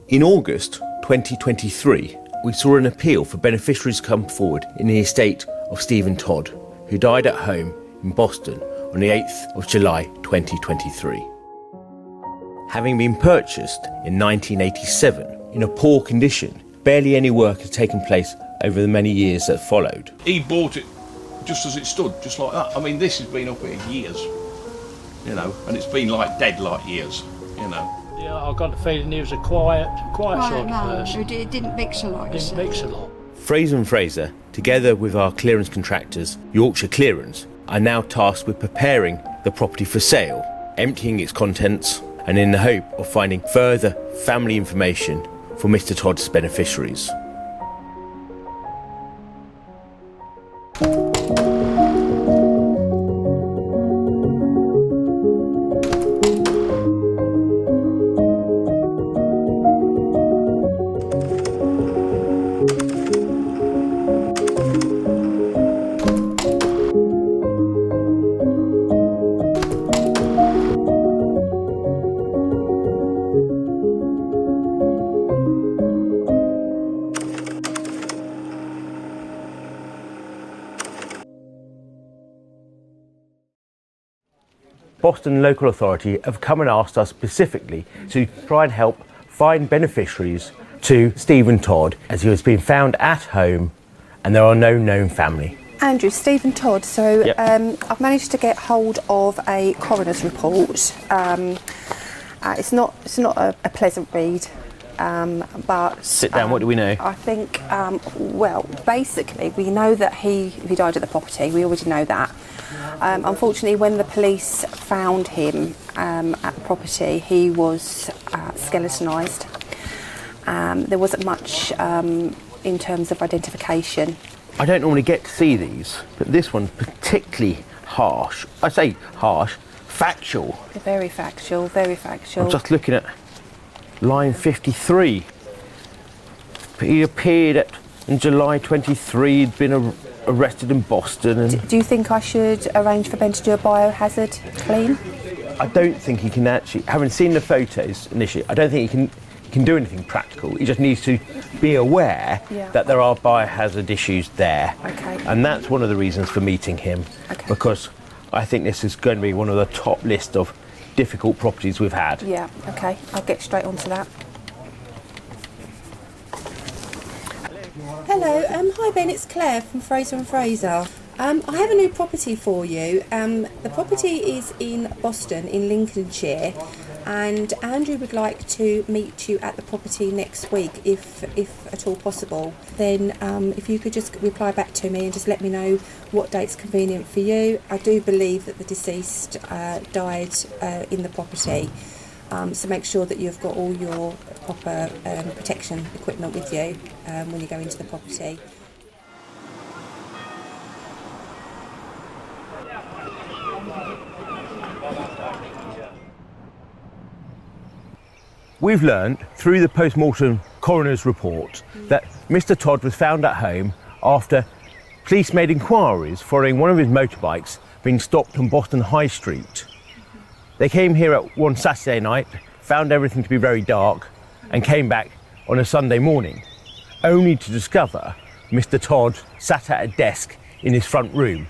In August 2023, we saw an appeal for beneficiaries come forward in the estate of Steven Todd, who died at home in Boston on the 8th of July 2023. Having been purchased in 1987 in a poor condition, barely any work had taken place over the many years that followed. He bought it just as it stood, just like that. I mean, this has been up here years, you know, and it's been like dead like years, you know. Yeah, I got the feeling he was a quiet sort of person. It didn't mix a lot. Didn't mix a lot. Fraser and Fraser, together with our clearance contractors, Yorkshire Clearance, are now tasked with preparing the property for sale, emptying its contents, and in the hope of finding further family information for Mr. Todd's beneficiaries. Boston Local Authority have come and asked us specifically to try and help find beneficiaries to Steven Todd, as he was being found at home and there are no known family. Andrew, Steven Todd, so Yep. I've managed to get hold of a coroner's report. It's not a pleasant read, but... Sit down, what do we know? I think, well, basically we know that he died at the property, we already know that. Unfortunately, when the police found him at the property, he was skeletonized. There wasn't much in terms of identification. I don't normally get to see these, but this one's particularly harsh. I say harsh, factual. Very factual, very factual. I'm just looking at line 53. He appeared in July 23, he'd been arrested in Boston. And Do you think I should arrange for Ben to do a biohazard clean? I don't think he can actually, having seen the photos initially, I don't think he can do anything practical. He just needs to be aware that there are biohazard issues there. Okay. And that's one of the reasons for meeting him, because I think this is going to be one of the top list of difficult properties we've had. Yeah, okay, I'll get straight onto that. Hello, hi Ben, it's Claire from Fraser and Fraser. I have a new property for you. The property is in Boston, in Lincolnshire, and Andrew would like to meet you at the property next week, if at all possible. Then if you could just reply back to me and just let me know what date's convenient for you. I do believe that the deceased died in the property. So make sure that you've got all your proper protection equipment with you when you go into the property. We've learned through the post-mortem coroner's report that Mr. Todd was found at home after police made inquiries following one of his motorbikes being stopped on Boston High Street. They came here at one Saturday night, found everything to be very dark, and came back on a Sunday morning, only to discover Mr. Todd sat at a desk in his front room.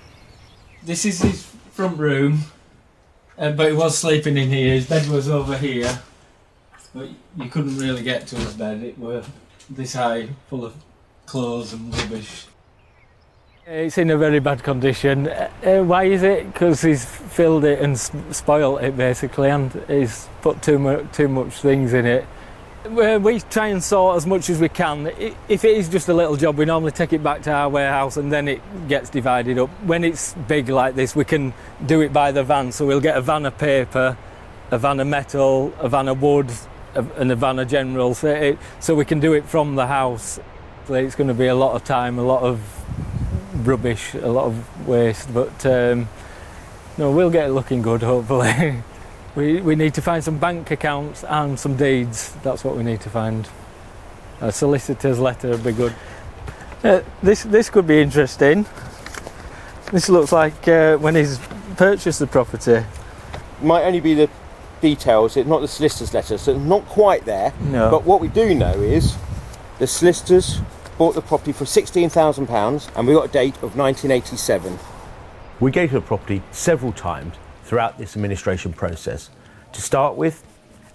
This is his front room, but he was sleeping in here. His bed was over here, but you couldn't really get to his bed. It was this high, full of clothes and rubbish. It's in a very bad condition. Why is it? Because he's filled it and spoilt it basically, and he's put too much things in it. We try and sort as much as we can. If it is just a little job, we normally take it back to our warehouse and then it gets divided up. When it's big like this, we can do it by the van. So we'll get a van of paper, a van of metal, a van of wood, and a van of general. So we can do it from the house. So it's going to be a lot of time, a lot of rubbish, a lot of waste, but no, we'll get it looking good hopefully. We need to find some bank accounts and some deeds. That's what we need to find. A solicitor's letter would be good. This could be interesting. This looks like when he's purchased the property. Might only be the details. It's not the solicitor's letter, so it's not quite there. No. But what we do know is the solicitors bought the property for £16,000 and we got a date of 1987. We go to the property several times throughout this administration process. To start with,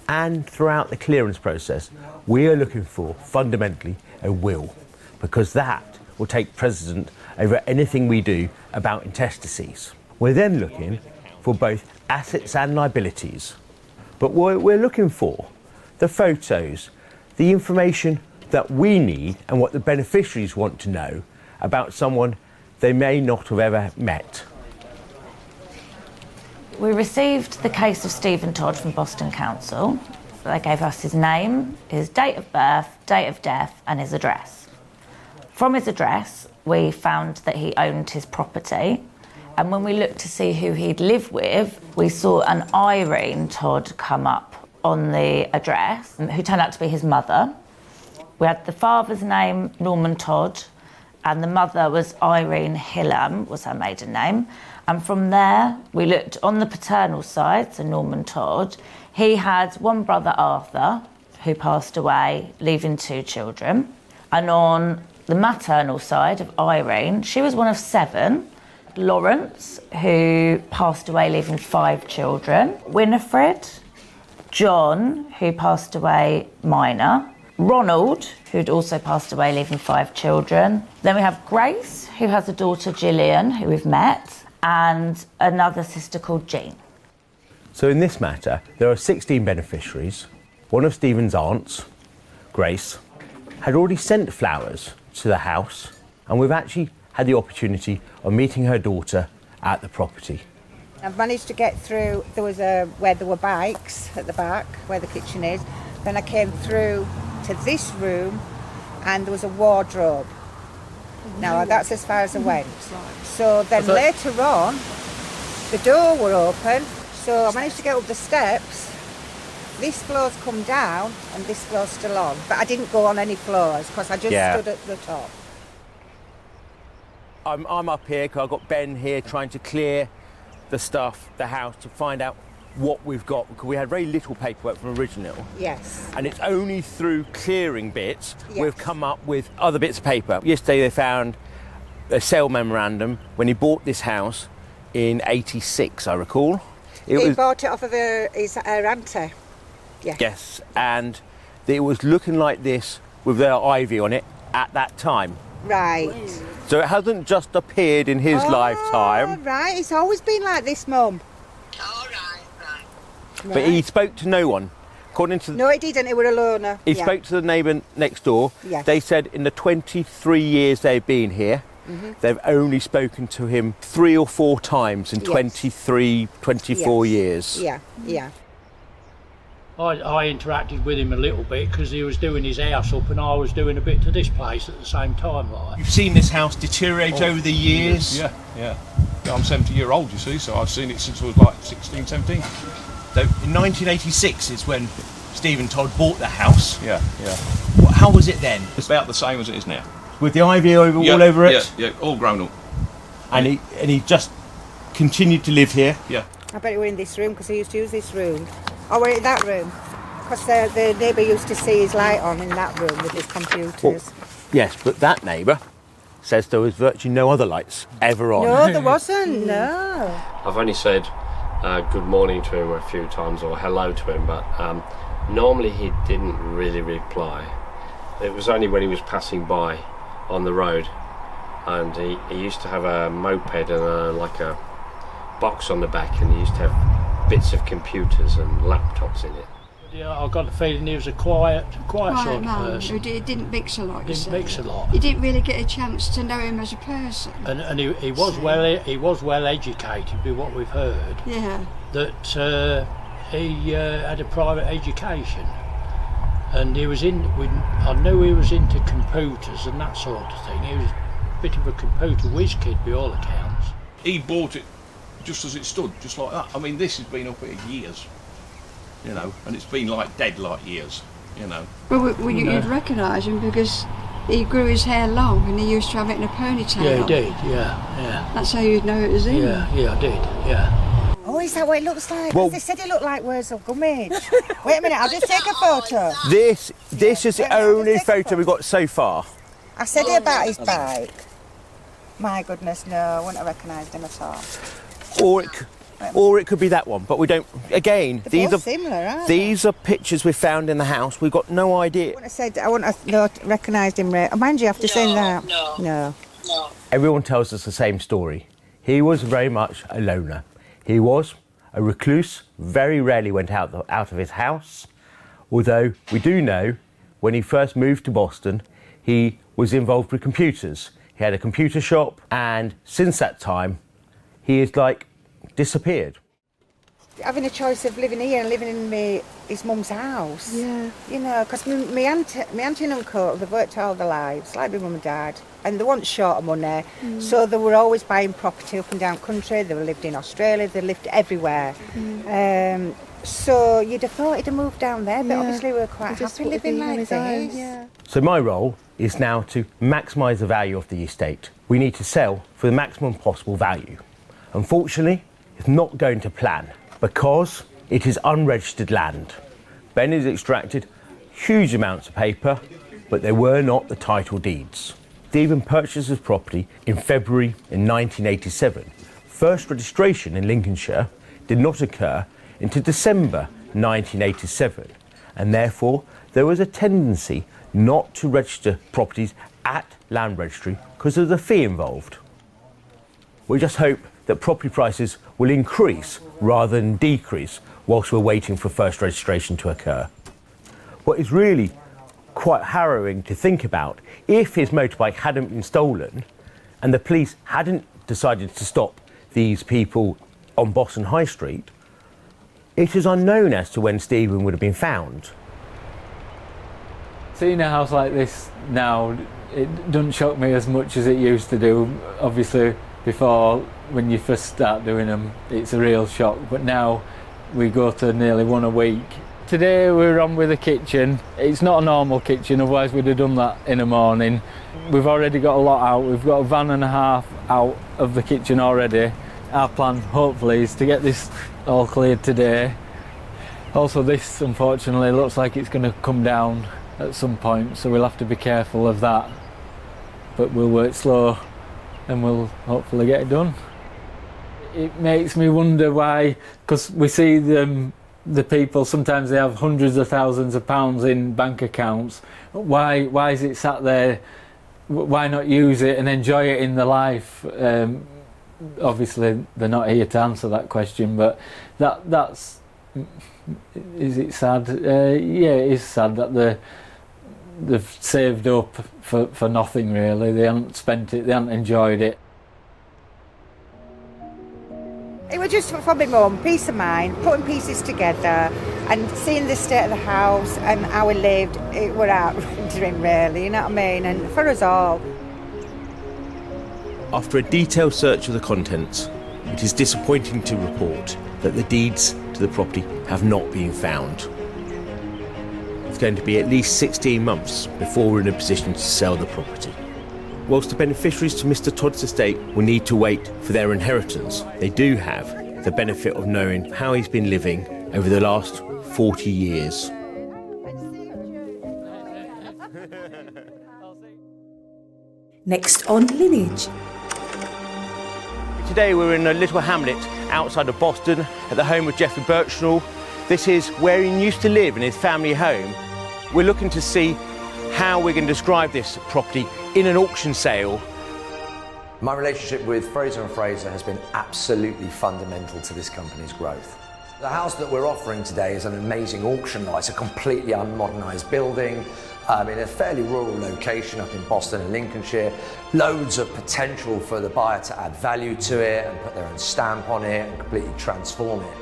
and throughout the clearance process, we are looking for, fundamentally, a will, because that will take precedent over anything we do about intestacies. We're then looking for both assets and liabilities. But what we're looking for, the photos, the information that we need and what the beneficiaries want to know about someone they may not have ever met. We received the case of Steven Todd from Boston Council. They gave us his name, his date of birth, date of death and his address. From his address, we found that he owned his property, and when we looked to see who he'd lived with, we saw an Irene Todd come up on the address, who turned out to be his mother. We had the father's name, Norman Todd, and the mother was Irene Hillam, was her maiden name. And from there, we looked on the paternal side, so Norman Todd. He had one brother, Arthur, who passed away, leaving 2 children. And on the maternal side of Irene, she was one of 7. Lawrence, who passed away, leaving 5 children. Winifred, John, who passed away, minor. Ronald, who'd also passed away, leaving 5 children. Then we have Grace, who has a daughter, Gillian, who we've met, and another sister called Jean. So in this matter, there are 16 beneficiaries. One of Stephen's aunts, Grace, had already sent flowers to the house, and we've actually had the opportunity of meeting her daughter at the property. I've managed to get through. There was where there were bikes at the back, where the kitchen is. Then I came through to this room, and there was a wardrobe. Now that's as far as I went. So then later on, the door were open, so I managed to get up the steps. This floor's come down, and this floor's still on. But I didn't go on any floors, because I just stood at the top. I'm up here because I've got Ben here trying to clear the stuff, the house, to find out what we've got, because we had very little paperwork from original. Yes. And it's only through clearing bits we've come up with other bits of paper. Yesterday they found a sale memorandum when he bought this house in 86, I recall. He bought it off of his auntie. Yeah. Yes, and it was looking like this with their ivy on it at that time. Right. So it hasn't just appeared in his lifetime. Right, it's always been like this, Mum. But he spoke to no one. According to No, he didn't. He was a loner. He spoke to the neighbour next door. Yes. They said in the 23 years they've been here, they've only spoken to him 3 or 4 times in 23, 24 years. Yeah, yeah. I interacted with him a little bit because he was doing his house up and I was doing a bit to this place at the same time. Like. You've seen this house deteriorate over the years? Yeah. I'm 70-year-old, you see, so I've seen it since I was like 16, 17. So in 1986 is when Steven Todd bought the house. Yeah. How was it then? It's about the same as it is now. With the ivy all over it? Yeah, all grown up. And he just continued to live here? Yeah. I bet he were in this room because he used to use this room. Or were it that room? Because the neighbour used to see his light on in that room with his computers. Well, yes, but that neighbour says there was virtually no other lights ever on. No, there wasn't, no. I've only said good morning to him a few times or hello to him, but normally he didn't really reply. It was only when he was passing by on the road, and he used to have a moped and like a box on the back, and he used to have bits of computers and laptops in it. Yeah, I got the feeling he was a quiet sort of man person. who didn't mix a lot. Didn't mix a lot. You didn't really get a chance to know him as a person. And he was well educated, with what we've heard. Yeah. That he had a private education, and he was I knew he was into computers and that sort of thing. He was a bit of a computer whiz kid, by all accounts. He bought it just as it stood, just like that. I mean, this has been up here years, you know, and it's been like dead like years, you know. Well, you'd recognise him because he grew his hair long and he used to have it in a ponytail. Yeah, he did, yeah. That's how you'd know it was him. Yeah, I did, yeah. Oh, is that what it looks like? Well- They said it looked like Wurzel Gummidge. Wait a minute, I'll just take a photo. This is the only Just take a photo we've got so far. I said it about his bike. My goodness, no, I wouldn't have recognised him at all. Or it could be that one, but we don't. Again, They're these both are similar, aren't these are pictures we found in the house. We've got no idea. I wouldn't have recognised him. Mind you, after saying that. No. Everyone tells us the same story. He was very much a loner. He was a recluse, very rarely went out of his house, although we do know when he first moved to Boston, he was involved with computers. He had a computer shop, and since that time, he is disappeared. Having a choice of living here and living in his mum's house. Yeah. You know, because my auntie and uncle, they've worked all their lives, like my mum and dad, and they weren't short of money, so they were always buying property up and down country. They lived in Australia, they lived everywhere. So you'd have thought he'd have moved down there, but obviously we were quite happy living like this. Yeah. So my role is now to maximise the value of the estate. We need to sell for the maximum possible value. Unfortunately, it's not going to plan because it is unregistered land. Ben has extracted huge amounts of paper, but there were not the title deeds. Stephen purchased his property in February in 1987. First registration in Lincolnshire did not occur until December 1987, and therefore there was a tendency not to register properties at land registry because of the fee involved. We just hope that property prices will increase rather than decrease whilst we're waiting for first registration to occur. What is really quite harrowing to think about, if his motorbike hadn't been stolen and the police hadn't decided to stop these people on Boston High Street, it is unknown as to when Stephen would have been found. Seeing a house like this now, it doesn't shock me as much as it used to do. Obviously, before, when you first start doing them, it's a real shock, but now we go to nearly one a week. Today we're on with the kitchen. It's not a normal kitchen, otherwise we'd have done that in the morning. We've already got a lot out. We've got a van and a half out of the kitchen already. Our plan, hopefully, is to get this all cleared today. Also, this, unfortunately, looks like it's going to come down at some point, so we'll have to be careful of that. But we'll work slow and we'll hopefully get it done. It makes me wonder why, because we see the people, sometimes they have hundreds of thousands of pounds in bank accounts. Why is it sat there? Why not use it and enjoy it in the life? Obviously, they're not here to answer that question, but that's... Is it sad? Yeah, it is sad that they've saved up for nothing, really. They haven't spent it, they haven't enjoyed it. It was just for my mum, peace of mind, putting pieces together and seeing the state of the house and how we lived. It were out-rendering, really, you know what I mean? And for us all. After a detailed search of the contents, it is disappointing to report that the deeds to the property have not been found. It's going to be at least 16 months before we're in a position to sell the property. Whilst the beneficiaries to Mr. Todd's estate will need to wait for their inheritance, they do have the benefit of knowing how he's been living over the last 40 years. Next on Lineage. Today we're in a little hamlet outside of Boston at the home of Jeffrey Birchnell. This is where he used to live in his family home. We're looking to see how we can describe this property in an auction sale. My relationship with Fraser and Fraser has been absolutely fundamental to this company's growth. The house that we're offering today is an amazing auction lot. It's a completely unmodernised building in a fairly rural location up in Boston and Lincolnshire. Loads of potential for the buyer to add value to it and put their own stamp on it and completely transform it.